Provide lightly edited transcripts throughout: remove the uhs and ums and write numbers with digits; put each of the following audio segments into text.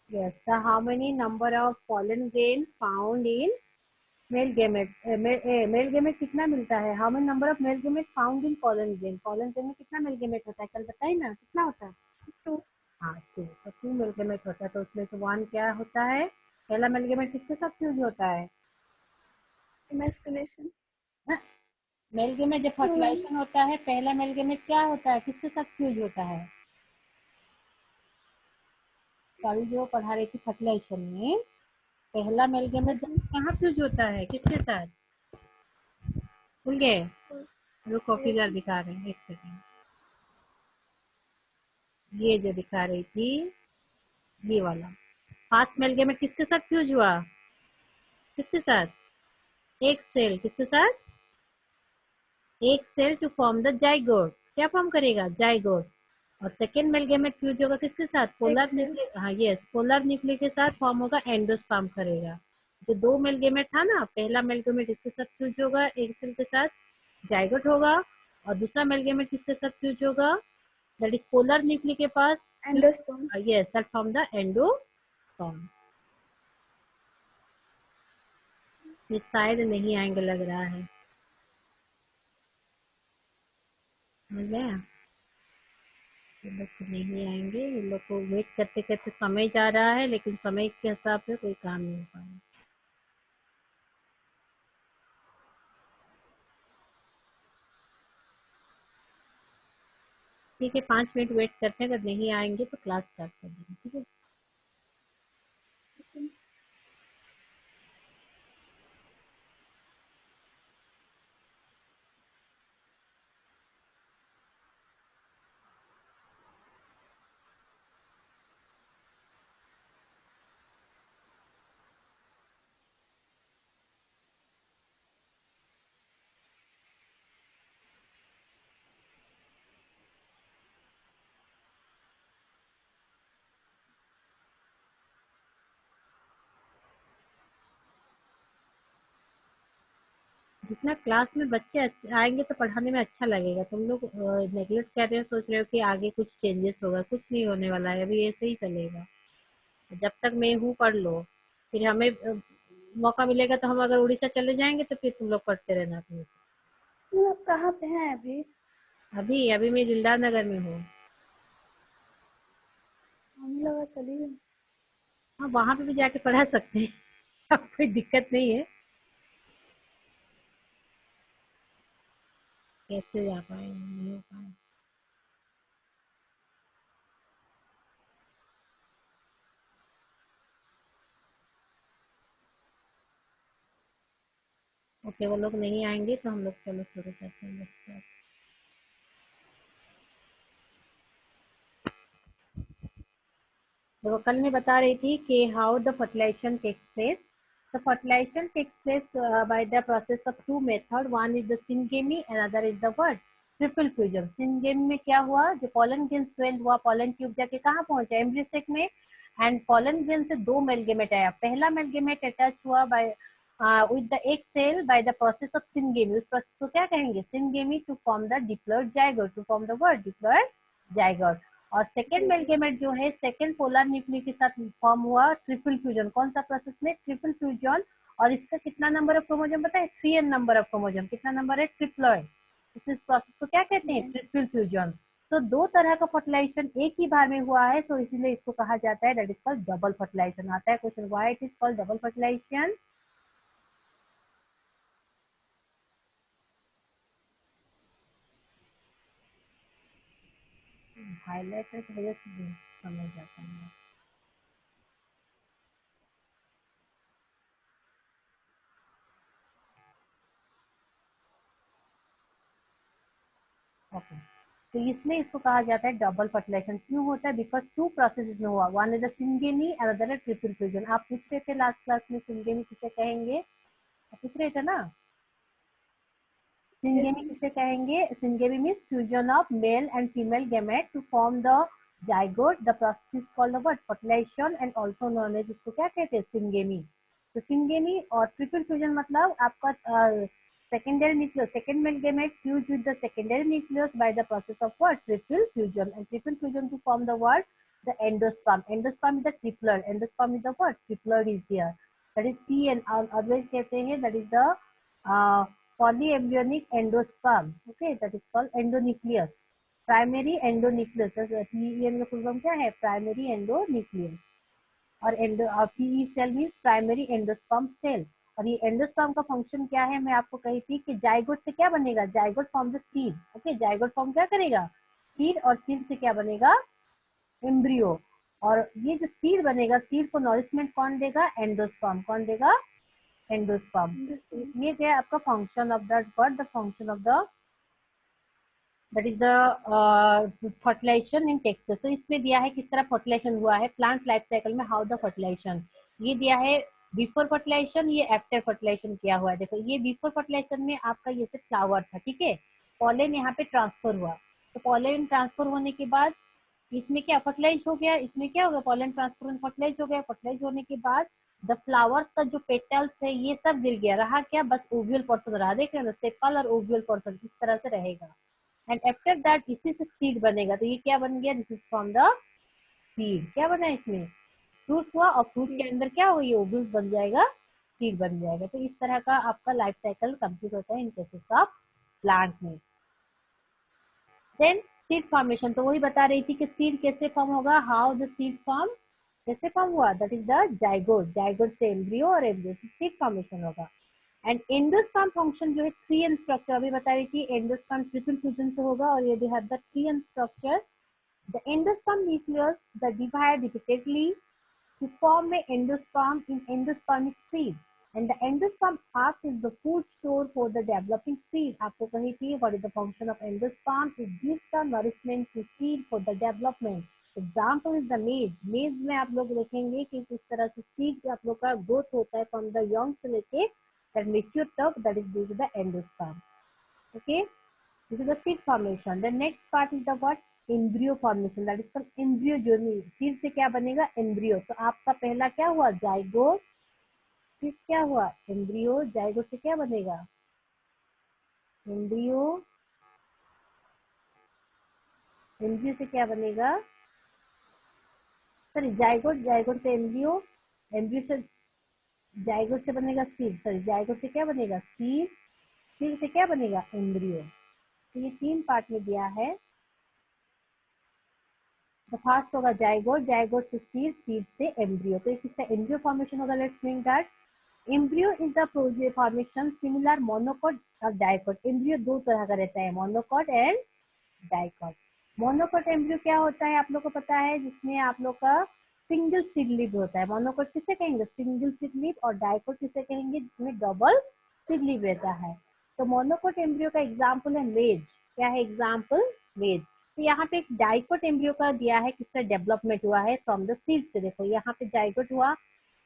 Yes. The how many number of pollen grain found in male gamete? Male gamete कितना मिलता है? How many number of male gamete found in pollen grain? Pollen grain में कितना male gamete होता है? कल बताइए ना कितना होता है? 2. हाँ 2. तो 2 male gamete होता है, तो उसमें से 1 क्या होता है? पहला male gamete किसके साथ फ्यूज होता है? Emasculation. मेल गेमेट जब फर्टिलाइजेशन होता है, पहला मेल गेमेट क्या होता है? किसके साथ फ्यूज होता है? कल जो पढ़ा रही थी फर्टिलाइजेशन में, पहला मेल गेमेट कहाँ फ्यूज होता है? किसके साथ? भूल गए? रुको फिगर दिखा रहे हैं, एक सेकेंड। ये जो दिखा रही थी, ये वाला फर्स्ट मेल गेमेट किसके साथ फ्यूज हुआ? किसके साथ? एक सेल। किसके साथ? एक cell to form the zygote. क्या फॉर्म करेगा? जाइगोट। और सेकेंड मेल गेमेट फ्यूज होगा किसके साथ? Polar nucleus. हाँ यस, पोलर न्यूक्लियस के साथ फॉर्म होगा, एंडोस्पर्म करेगा। जो 2 मेल गेमेट था ना, पहला मेल गेमेट इसके साथ फ्यूज होगा, एक सेल के साथ जाइगोट होगा, और दूसरा मेल गेमेट किसके साथ फ्यूज होगा? दैट इज पोलर न्यूक्लियस के पास Endosperm. Yes, that form the endosperm. ये शायद नहीं आएंगे लग रहा है, समझ गया? ये लोग तो नहीं आएंगे, ये लोग को वेट करते करते समय जा रहा है, लेकिन समय के हिसाब से कोई काम नहीं हो पाएगा। ठीक है, 5 मिनट वेट करते हैं, अगर नहीं आएंगे तो क्लास स्टार्ट कर देंगे, ठीक है? जितना क्लास में बच्चे आएंगे तो पढ़ाने में अच्छा लगेगा। तुम लोग नेगलेक्ट कर रहे हो, सोच रहे हो कि आगे कुछ चेंजेस होगा, कुछ नहीं होने वाला है, अभी ऐसे ही चलेगा। जब तक मैं हूँ पढ़ लो, फिर हमें मौका मिलेगा तो हम अगर उड़ीसा चले जाएंगे तो फिर तुम लोग पढ़ते रहना अपने से। तुम लोग कहाँ पे हैं अभी? अभी अभी मैं दिलदार नगर में हूँ। हमें लगा चली गई। हाँ, वहाँ पे भी जाके पढ़ा सकते हैं अब कोई दिक्कत नहीं है। कैसे जा पाए, नहीं हो पाए। ओके, वो लोग नहीं आएंगे तो हम लोग चलो शुरू करते हैं बस। तो कल मैं बता रही थी कि how the fertilization takes place. The fertilization takes place by the process of two methods. One is the syngamy and other is the what? Triple fusion. Syngamy में क्या हुआ? जो pollen grain swell हुआ, pollen tube जाके कहाँ पहुंचा? Embryo sac में, and pollen grain से 2 मेल गेमेट आया। पहला मेल गेमेट अटैच हुआ bye with the egg cell by the process of syngamy. उस प्रोसेस को क्या कहेंगे? Syngamy to form the diploid zygote. To form the what? Diploid zygote. और second male gamete जो है, सेकेंड पोलर न्यूक्लियस के साथ फॉर्म हुआ ट्रिपल फ्यूजन। कौन सा प्रोसेस में? Triple fusion. और इसका कितना नंबर ऑफ क्रोमोसोम पता है? 3n number of chromosome. कितना नंबर है? ट्रिप्लॉइड। इस प्रोसेस को क्या कहते हैं? Triple fusion. तो 2 तरह का फर्टिलाइजेशन एक ही बार में हुआ है, तो इसीलिए इसको कहा जाता है that is called double fertilization. आता है question, why it is called double fertilization? Highlighter की वजह से समझ जाता है। ओके, तो इसलिए इसको कहा जाता है डबल फर्टिलाइजेशन। क्यों होता है? बिकॉज 2 प्रोसेस में हुआ, one is the syngamy and other है ट्रिपल फ्यूजन। आप पूछ रहे थे लास्ट क्लास में सिंगेमी किसे कहेंगे, आप पूछ रहे थे ना? सिंगेमी किसे कहेंगे? Syngamy means fusion of male and female gamete to form the zygote. The process is called what? Fertilization and also known as, इसको क्या कहते हैं? सिंगेमी। तो सिंगेमी और ट्रिपल फ्यूजन मतलब आपका secondary nucleus, second male gamete fused with the secondary nucleus by the process of what? Triple fusion. And triple fusion to form the what? the endosperm. Endosperm is the triploid. Endosperm is the what? Triploid is here. That is P and otherwise कहते हैं that is the polyembryonic endosperm. Okay, that is called endonucleus. Primary endonucleus. PEN का full form क्या है? Primary endonucleus. और PE cell means primary endosperm cell. और ये endosperm का function क्या है, मैं आपको कही थी कि जाइगोट से क्या बनेगा, zygote form the seed. Okay, zygote form क्या करेगा, सीड, और सीड से क्या बनेगा, एम्ब्रियो. और ये जो सीड बनेगा, सीड को नॉरिशमेंट कौन देगा, एंडोस्पर्म. कौन देगा, एंडोस्पर्म. ये क्या है आपका function of that word, the function of the that is the fertilization in text. तो इसमें दिया है किस तरह फर्टिलाइजेशन हुआ है प्लांट लाइफ साइकिल में, हाउ द फर्टिलाइजेशन. ये दिया है बिफोर फर्टिलाइजेशन, ये आफ्टर फर्टिलाइजेशन किया हुआ है. देखो ये बिफोर फर्टिलाइजेशन में आपका ये से फ्लावर था, ठीक है, पॉलन यहाँ पे ट्रांसफर हुआ. तो पॉलन ट्रांसफर होने के बाद इसमें क्या फर्टिलाइज हो गया, इसमें क्या हो गया, पॉलन ट्रांसफर में फर्टिलाइज हो गया. फर्टिलाइज होने के बाद द फ्लावर का जो पेटल्स है ये सब गिर गया, रहा क्या, बस ओव्यूल पोर्शन रहा. देख रहे हैं सेपल और ओव्यूल पोर्शन इस तरह से रहेगा. एंड आफ्टर दैट इसी से सीड बनेगा. तो ये क्या बन गया, this is from the seed. क्या बना इसमें, फ्रूट हुआ, और फ्रूट के अंदर क्या होगा, ये ओव्यूल्स बन जाएगा, सीड बन जाएगा. तो इस तरह का आपका लाइफ साइकिल कंप्लीट होता है इन केसेस ऑफ प्लांट में. देन सीड फॉर्मेशन, तो वही बता रही थी कि सीड कैसे फॉर्म होगा, हाउ द सीड फॉर्म, कैसे फॉर्म हुआ, that is the zygote. Zygote से एम्ब्रियो, और एम्ब्रियो से सीड फॉर्मेशन होगा. एंड एंडोस्पर्म फंक्शन जो है 3n स्ट्रक्चर, अभी बता रही थी एंडोस्पर्म ट्रिपल फ्यूजन से होगा, और ये they have the 3n structure. The endosperm nucleus the divide repeatedly to form an endosperm in endospermic seed, and the endosperm arc is the food store for the developing seed. आपको कही थी what is the function of endosperm, it gives the nourishment to seed for the development. Example is the maize. maize में आप लोग देखेंगे कि किस तरह से seed आप लोग का growth होता है from the young से लेके that mature तक, that is due to the endosperm. Okay, this is the seed formation. The next part is the what, embryo formation, that is called embryo journey. Seed से क्या बनेगा, embryo. तो आपका पहला क्या हुआ, जाइगोट, फिर क्या हुआ, एम्ब्रियो. जाइगोट से क्या बनेगा, एम्ब्रियो. एम्ब्रियो से क्या बनेगा, सॉरी जाइगोट, जाइगोट से एम्ब्रियो, एम्ब्रियो से जाइगोट से बनेगा सीड, सॉरी जाइगोट से क्या बनेगा, सीड, सीड से क्या बनेगा, एम्ब्रियो. तो ये 3 पार्ट में दिया है. तो फर्स्ट होगा जाइगोट, जाइगोट से सीड, सीड से एम्ब्रियो. तो किसका एम्ब्रियो फॉर्मेशन होगा, let's think that embryo is the प्रोजे formation similar monocot और डाइकॉट. एम्ब्रियो 2 तरह का रहता है, monocot and dicot. Monocot embryo क्या होता है आप लोग को पता है, जिसमें आप लोग का सिंगल सीड लीव होता है. मोनोकॉट किसे कहेंगे, सिंगल सीड लीव, और डाइकॉट किसे कहेंगे, जिसमें डबल सीड लीव रहता है. तो मोनोकॉट एम्ब्रियो का एग्जाम्पल है मेज. क्या है एग्जाम्पल, मेज. तो यहाँ पे एक डाइकोट एम्ब्रियो का दिया है, किसका डेवलपमेंट हुआ है, फ्रॉम द सीड से. देखो यहाँ पे जाइगोट हुआ,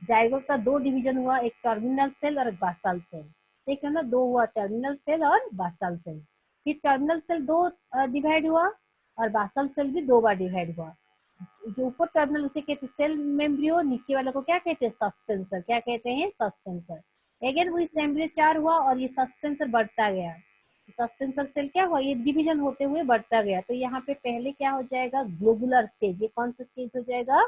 जाइगोट का 2 डिवीजन हुआ, एक टर्मिनल सेल और एक बासाल सेल. ठीक है ना, 2 हुआ, टर्मिनल सेल और बासाल सेल. फिर टर्मिनल सेल 2 डिवाइड हुआ, और बासाल सेल भी 2 बार डिवाइड हुआ. जो ऊपर टर्मिनल उसे कहते हैं सेल एम्ब्रियो, नीचे वाले को क्या कहते हैं, सस्पेंसर. क्या कहते हैं, सस्पेंसर. अगेन वो इस एम्ब्रियो 4 हुआ, और ये सस्पेंसर बढ़ता गया. सस्पेंसर सेल क्या हुआ, ये डिवीजन होते हुए बढ़ता गया. तो यहाँ पे पहले क्या हो जाएगा, ग्लोबुलर स्टेज. ये कौन सा स्टेज हो जाएगा,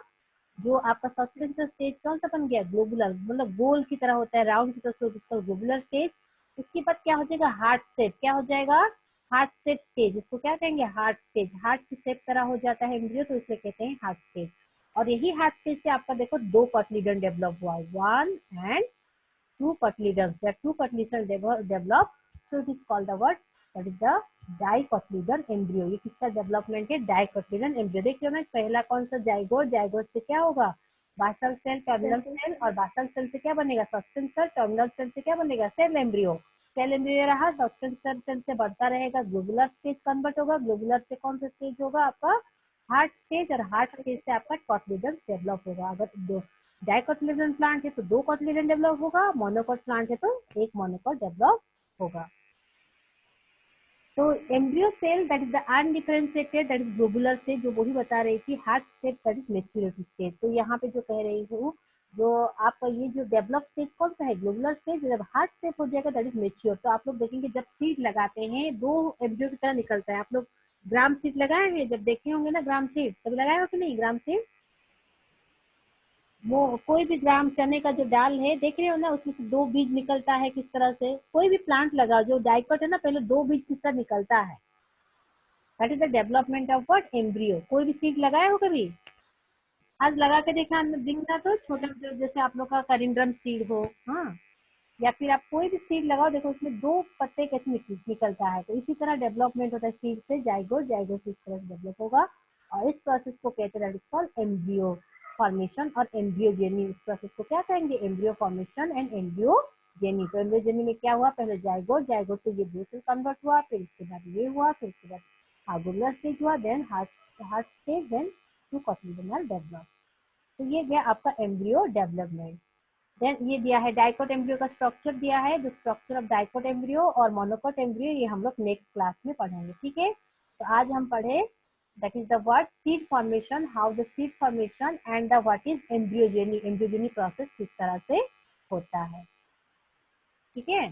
जो आपका सस्पेंसर स्टेज कौन सा बन गया, ग्लोबुलर, मतलब गोल की तरह होता है, राउंड की तरह, उसका ग्लोबुलर स्टेज. उसके बाद क्या हो जाएगा, हार्ट शेप. क्या हो जाएगा, हार्ट शेप स्टेज. इसको क्या कहेंगे, हार्ट स्टेज. हार्ट की शेप तरह हो जाता है एम्ब्रियो, तो इसलिए कहते हैं हार्ट स्टेज. और यही हार्ट स्टेज से आपका देखो 2 कॉटिलीडन डेवलप हुआ, 1 and 2 cotyledons. There are 2 cotyledons develop, so it is called the what, that is the dicotyledon embryo. ये किसका डेवलपमेंट है, डाइकोटिलीडन एम्ब्रियो. देख लो ना, पहला कौन सा, जाइगोट. जाइगोट से क्या होगा, बासल सेल, टर्मिनल सेल, और बासल सेल से क्या बनेगा, सस्पेंसर. टर्मिनल सेल से क्या बनेगा, सेल एम्ब्रियो. सेल एम्ब्रियो रहा, सस्पेंसर सेल से बढ़ता रहेगा, ग्लोबुलर स्टेज कन्वर्ट होगा. ग्लोबुलर से कौन सा स्टेज होगा आपका, हार्ट स्टेज, और हार्ट स्टेज से आपका कॉटिलीडन डेवलप होगा. अगर डाइकोटिलीडन प्लांट है तो 2 कॉटिलीडन डेवलप होगा, मोनोकॉट प्लांट है तो 1 मोनोकॉट डेवलप होगा. तो embryo cell that is the undifferentiated, that is globular stage, जो वही बता रही थी. Heart stage that is maturity stage. तो यहाँ पे जो कह रही हूँ, जो आपका ये जो डेवलप स्टेज कौन सा है, ग्लोबुलर स्टेज. जब हार्ट स्टेज हो जाएगा दैट इज मैच्योर. तो आप लोग देखेंगे जब सीड लगाते हैं 2 एम्ब्रियो की तरह निकलता है. आप लोग ग्राम सीड लगाए हुए, जब देखे होंगे ना ग्राम सीड, कभी लगाए हो कि नहीं ग्राम सीड? वो कोई भी ग्राम चने का जो डाल है देख रहे हो ना, उसमें से 2 बीज निकलता है किस तरह से। कोई भी प्लांट लगाओ जो डाइकोट है ना, पहले 2 बीज किस तरह निकलता है। That is the development of what, embryo. कोई भी सीड लगाए हो कभी? आज लगा के देखा दिखना तो छोटा, जैसे आप लोग का करिंड्रम सीड हो, हाँ, या फिर आप कोई भी सीड लगाओ, देखो उसमें 2 पत्ते कैसे निकलता है। तो इसी तरह डेवलपमेंट होता है सीड से जाइगोट, जाइगोट से इस तरह से डेवलप होगा। और इस प्रोसेस को कहते हैं एम्ब्रियो फॉर्मेशन और एम्ब्रियोजेनी। इस प्रोसेस को क्या कहेंगे, एम्ब्रियो फॉर्मेशन एंड एम्ब्रियोजेनी। तो एम्ब्रियोजेनी में क्या हुआ, पहले जाइगोट, जाइगोट से ये दूसरे कन्वर्ट हुआ, फिर इसके बाद ये हुआ, फिर इसके बाद हार्गुलर स्टेज हुआ, then heart stage, then to cotyledonal develop. तो ये गया आपका एम्ब्रियो डेवलपमेंट। देन ये दिया है डाइकोट एम्ब्रियो का स्ट्रक्चर दिया है, the structure of dicot embryo और मोनोकोट एम्ब्रियो, ये हम लोग नेक्स्ट क्लास में पढ़ेंगे, ठीक है। तो आज हम पढ़े that is the what seed formation, how the seed formation and the what is embryogeny, embryogeny process किस तरह से होता है, ठीक है।